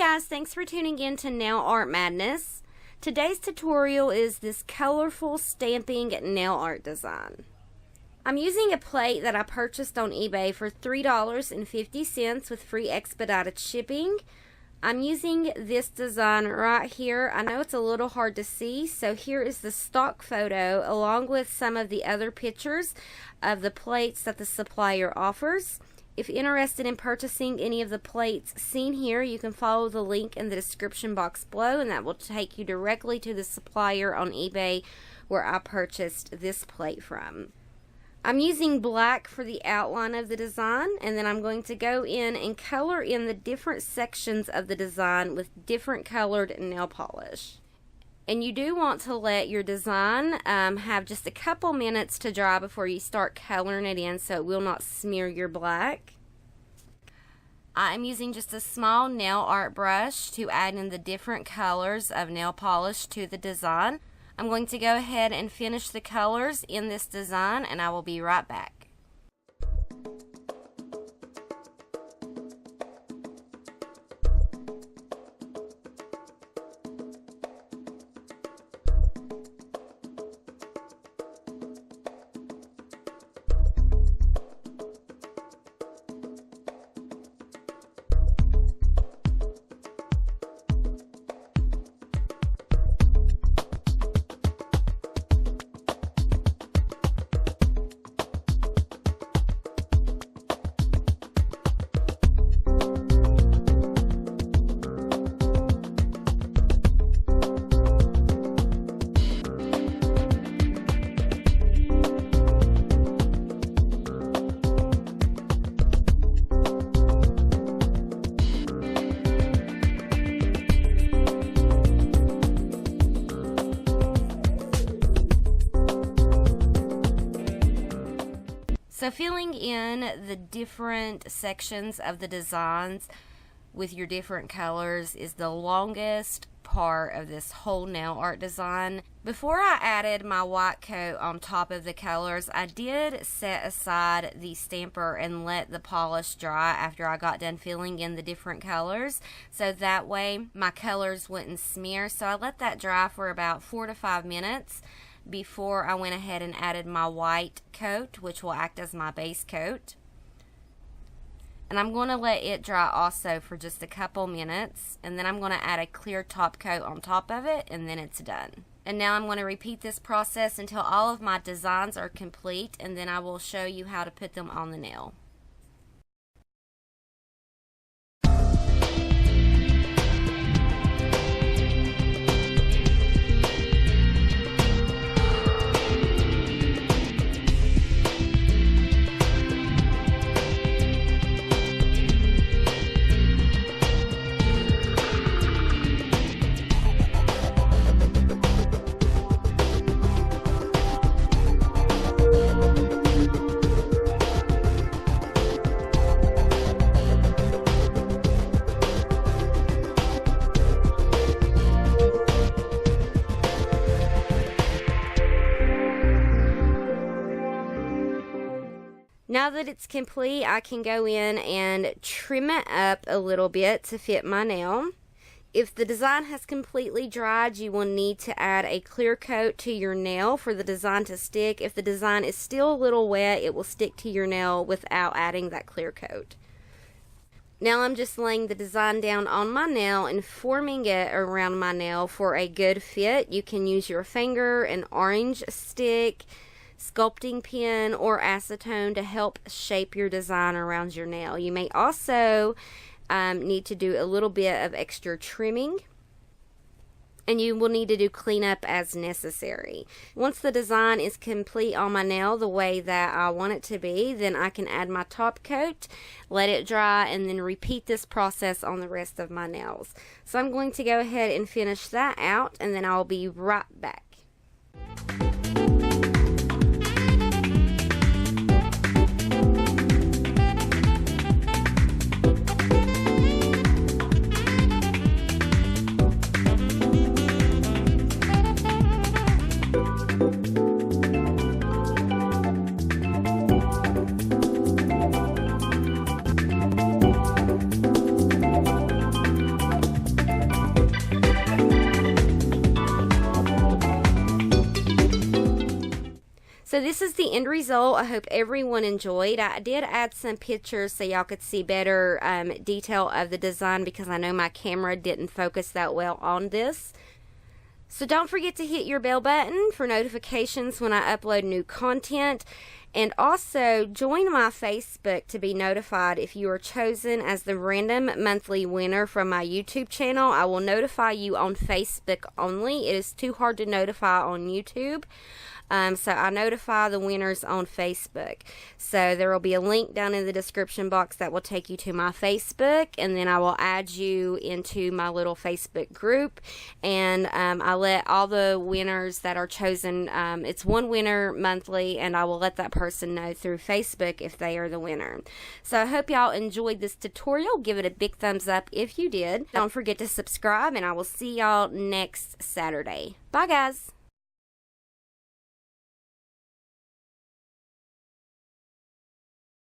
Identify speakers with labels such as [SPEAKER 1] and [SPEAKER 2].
[SPEAKER 1] guys, thanks for tuning in to Nail Art Madness. Today's tutorial is this colorful stamping nail art design. I'm using a plate that I purchased on eBay for $3.50 with free expedited shipping. I'm using this design right here. I know it's a little hard to see, so here is the stock photo along with some of the other pictures of the plates that the supplier offers. If you're interested in purchasing any of the plates seen here, you can follow the link in the description box below, and that will take you directly to the supplier on eBay where I purchased this plate from. I'm using black for the outline of the design, and then I'm going to go in and color in the different sections of the design with different colored nail polish. And you do want to let your design have just a couple minutes to dry before you start coloring it in so it will not smear your black. I'm using just a small nail art brush to add in the different colors of nail polish to the design. I'm going to go ahead and finish the colors in this design, and I will be right back. So filling in the different sections of the designs with your different colors is the longest part of this whole nail art design. Before I added my white coat on top of the colors, I did set aside the stamper and let the polish dry after I got done filling in the different colors, so that way my colors wouldn't smear. So I let that dry for about 4 to 5 minutes before I went ahead and added my white coat, which will act as my base coat. And I'm going to let it dry also for just a couple minutes, and then I'm going to add a clear top coat on top of it, and then it's done. And now I'm going to repeat this process until all of my designs are complete, and then I will show you how to put them on the nail. Now that it's complete, I can go in and trim it up a little bit to fit my nail. If the design has completely dried, you will need to add a clear coat to your nail for the design to stick. If the design is still a little wet, it will stick to your nail without adding that clear coat. Now I'm just laying the design down on my nail and forming it around my nail for a good fit. You can use your finger, an orange stick, sculpting pen, or acetone to help shape your design around your nail. You may also need to do a little bit of extra trimming, and you will need to do cleanup as necessary. Once the design is complete on my nail the way that I want it to be, then I can add my top coat, let it dry, and then repeat this process on the rest of my nails. So I'm going to go ahead and finish that out, and then I'll be right back. So this is the end result. I hope everyone enjoyed. I did add some pictures so y'all could see better detail of the design because I know my camera didn't focus that well on this. So don't forget to hit your bell button for notifications when I upload new content. And also join my Facebook to be notified if you are chosen as the random monthly winner from my YouTube channel. I will notify you on Facebook only. It is too hard to notify on YouTube. So I notify the winners on Facebook. So there will be a link down in the description box that will take you to my Facebook, and then I will add you into my little Facebook group, and I let all the winners that are chosen, it's one winner monthly, and I will let that person know through Facebook if they are the winner. So I hope y'all enjoyed this tutorial. Give it a big thumbs up if you did. Don't forget to subscribe, and I will see y'all next Saturday. Bye guys.